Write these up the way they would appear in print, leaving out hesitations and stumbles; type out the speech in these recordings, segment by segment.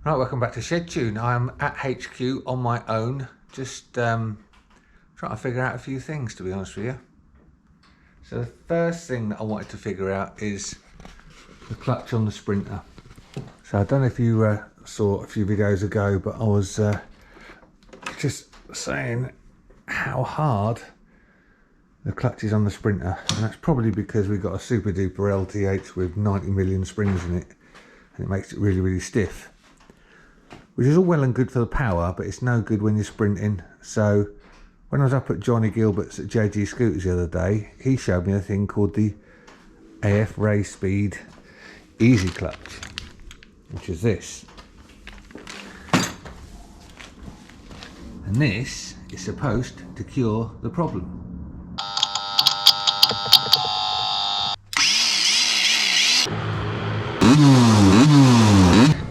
Right, welcome back to Shedtune. I'm at HQ on my own, just trying to figure out a few things, to be honest with you. So the first thing that I wanted to figure out is the clutch on the Sprinter. So I don't know if you saw a few videos ago, but I was just saying how hard the clutch is on the Sprinter, and that's probably because we've got a super duper LTH with 90 million springs in it, and it makes it really stiff. Which is all well and good for the power, but it's no good when you're sprinting. So when I was up at Johnny Gilbert's at JG Scooters the other day, he showed me a thing called the AF Rayspeed EasyClutch, which is this. And this is supposed to cure the problem.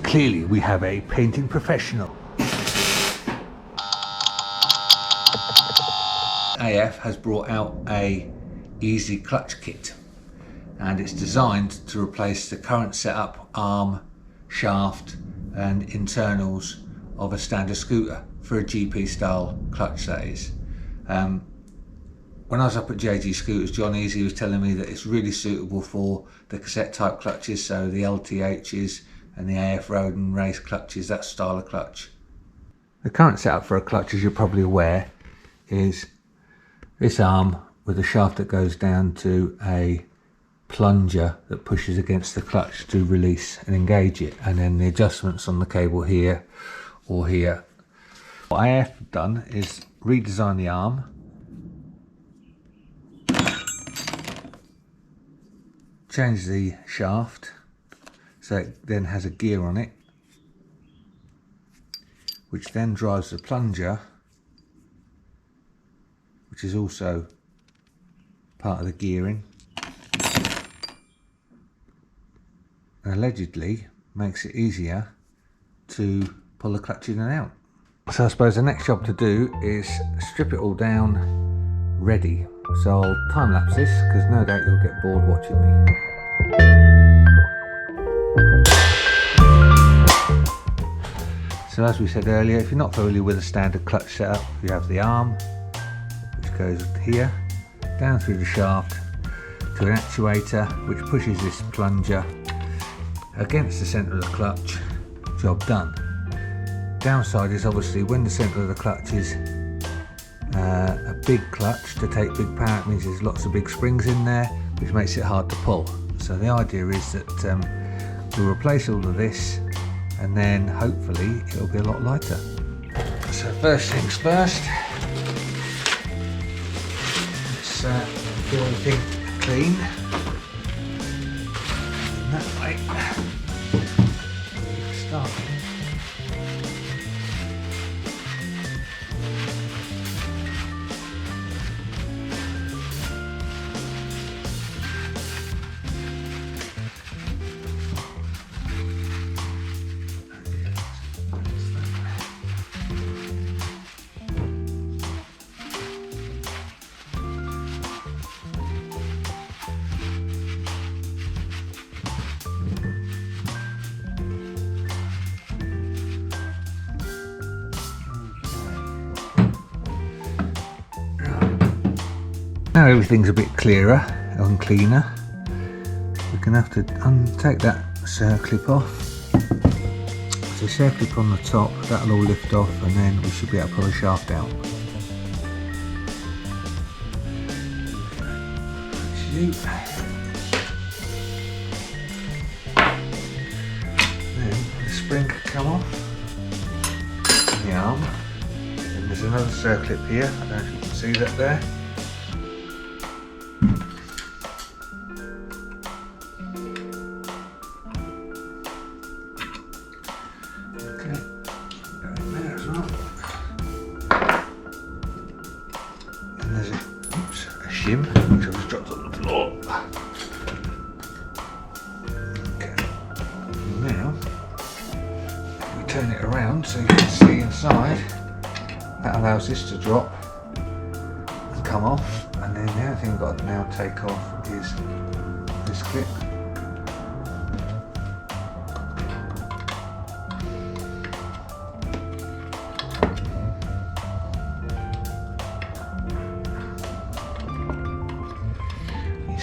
Clearly we have a painting professional. AF has brought out a EasyClutch kit, and it's designed to replace the current setup, arm, shaft and internals of a standard scooter for a GP style clutch, that is. When I was up at JG Scooters, John Easy was telling me that it's really suitable for the cassette type clutches, so the LTHs and the AF road and race clutches, that style of clutch. The current setup for a clutch, as you're probably aware, is this arm with a shaft that goes down to a plunger that pushes against the clutch to release and engage it, and then the adjustments on the cable here or here. What I have done is redesign the arm, change the shaft so it then has a gear on it, which then drives the plunger, which is also part of the gearing, and allegedly makes it easier to pull the clutch in and out. So I suppose the next job to do is strip it all down ready. So I'll time lapse this, because no doubt you'll get bored watching me. So as we said earlier, if you're not familiar with a standard clutch setup, you have the arm, which goes here, down through the shaft to an actuator, which pushes this plunger against the centre of the clutch. Job done. Downside is obviously when the centre of the clutch is a big clutch to take big power, it means there's lots of big springs in there, which makes it hard to pull. So the idea is that we'll replace all of this, and then hopefully it'll be a lot lighter. So first things first, let's do everything clean. And that way, start. Now everything's a bit clearer and cleaner, we're going to have to take that circlip off. So circlip on the top, that'll all lift off, and then we should be able to pull the shaft out. Then the spring can come off the arm, and there's another circlip here, I don't know if you can see that there. Shim, which I just dropped on the floor. Okay. Now, if we turn it around so you can see inside, that allows this to drop and come off, and then the only thing I've got to now take off is this clip.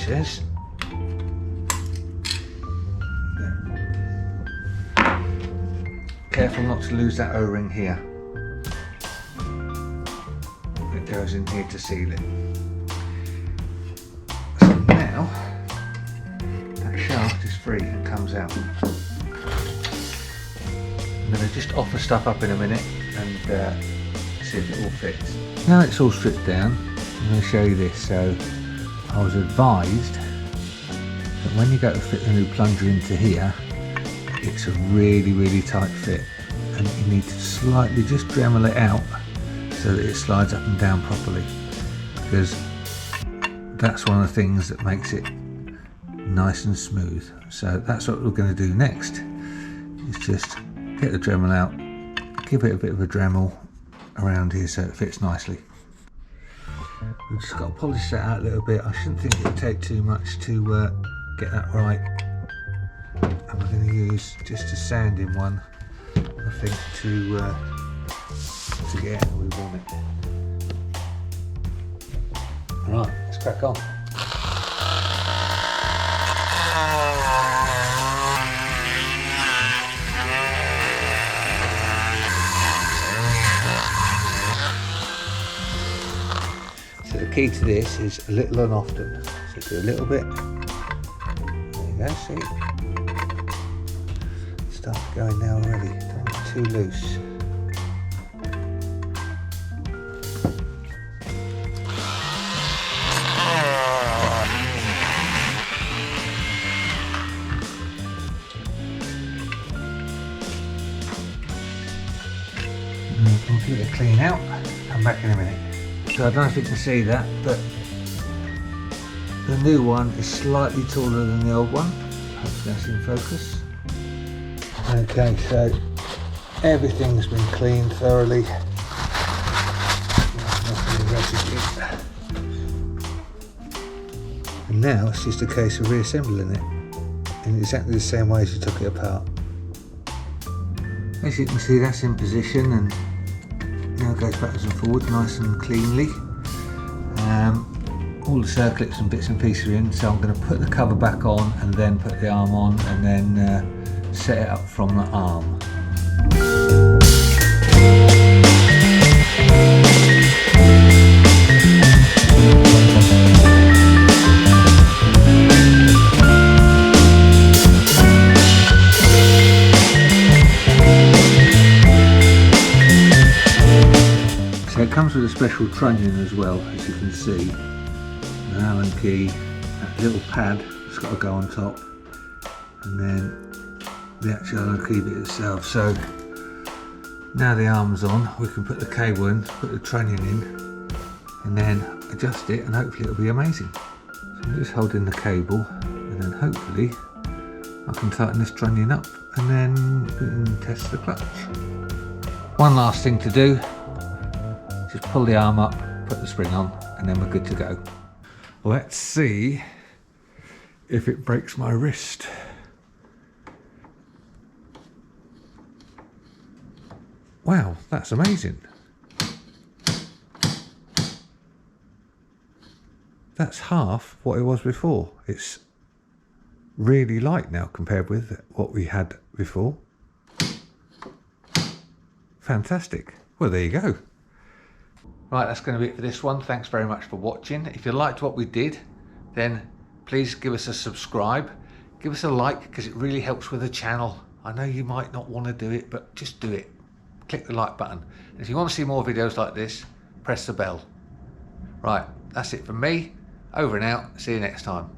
says. Careful not to lose that O-ring here. It goes in here to seal it. So now that shaft is free and comes out. I'm going to just offer stuff up in a minute and see if it all fits. Now it's all stripped down, I'm going to show you this. So I was advised that when you go to fit the new plunger into here, it's a really tight fit, and you need to slightly just Dremel it out so that it slides up and down properly, because that's one of the things that makes it nice and smooth. So that's what we're going to do next, is just get the Dremel out, give it a bit of a Dremel around here so it fits nicely. We've just got to polish that out a little bit. I shouldn't think it would take too much to get that right. And we're going to use just a sanding one, I think, to get it how we want it. Right, let's crack on. So the key to this is a little and often. So do a little bit. There you go, see? Start going now already, don't want it too loose. I'll give it a clean out, come back in a minute. So I don't know if you can see that, but the new one is slightly taller than the old one. Hopefully that's in focus. Okay, so everything's been cleaned thoroughly. And now it's just a case of reassembling it in exactly the same way as you took it apart. As you can see, that's in position and now it goes backwards and forwards nice and cleanly. All the circlets and bits and pieces are in, so I'm going to put the cover back on and then put the arm on and then set it up from the arm. So it comes with a special trunnion as well, as you can see. An Allen key, that little pad that's got to go on top, and then the actual Allen key bit itself. So now the arm's on, we can put the cable in, put the trunnion in, and then adjust it, and hopefully it'll be amazing. So I'm just holding the cable, and then hopefully I can tighten this trunnion up, and then we can test the clutch. One last thing to do, just pull the arm up, put the spring on, and then we're good to go. Let's see if it breaks my wrist. Wow, that's amazing. That's half what it was before. It's really light now compared with what we had before. Fantastic. Well, there you go. Right, that's going to be it for this one. Thanks very much for watching. If you liked what we did, then please give us a subscribe. Give us a like, because it really helps with the channel. I know you might not want to do it, but just do it. Click the like button. And if you want to see more videos like this, press the bell. Right, that's it from me. Over and out. See you next time.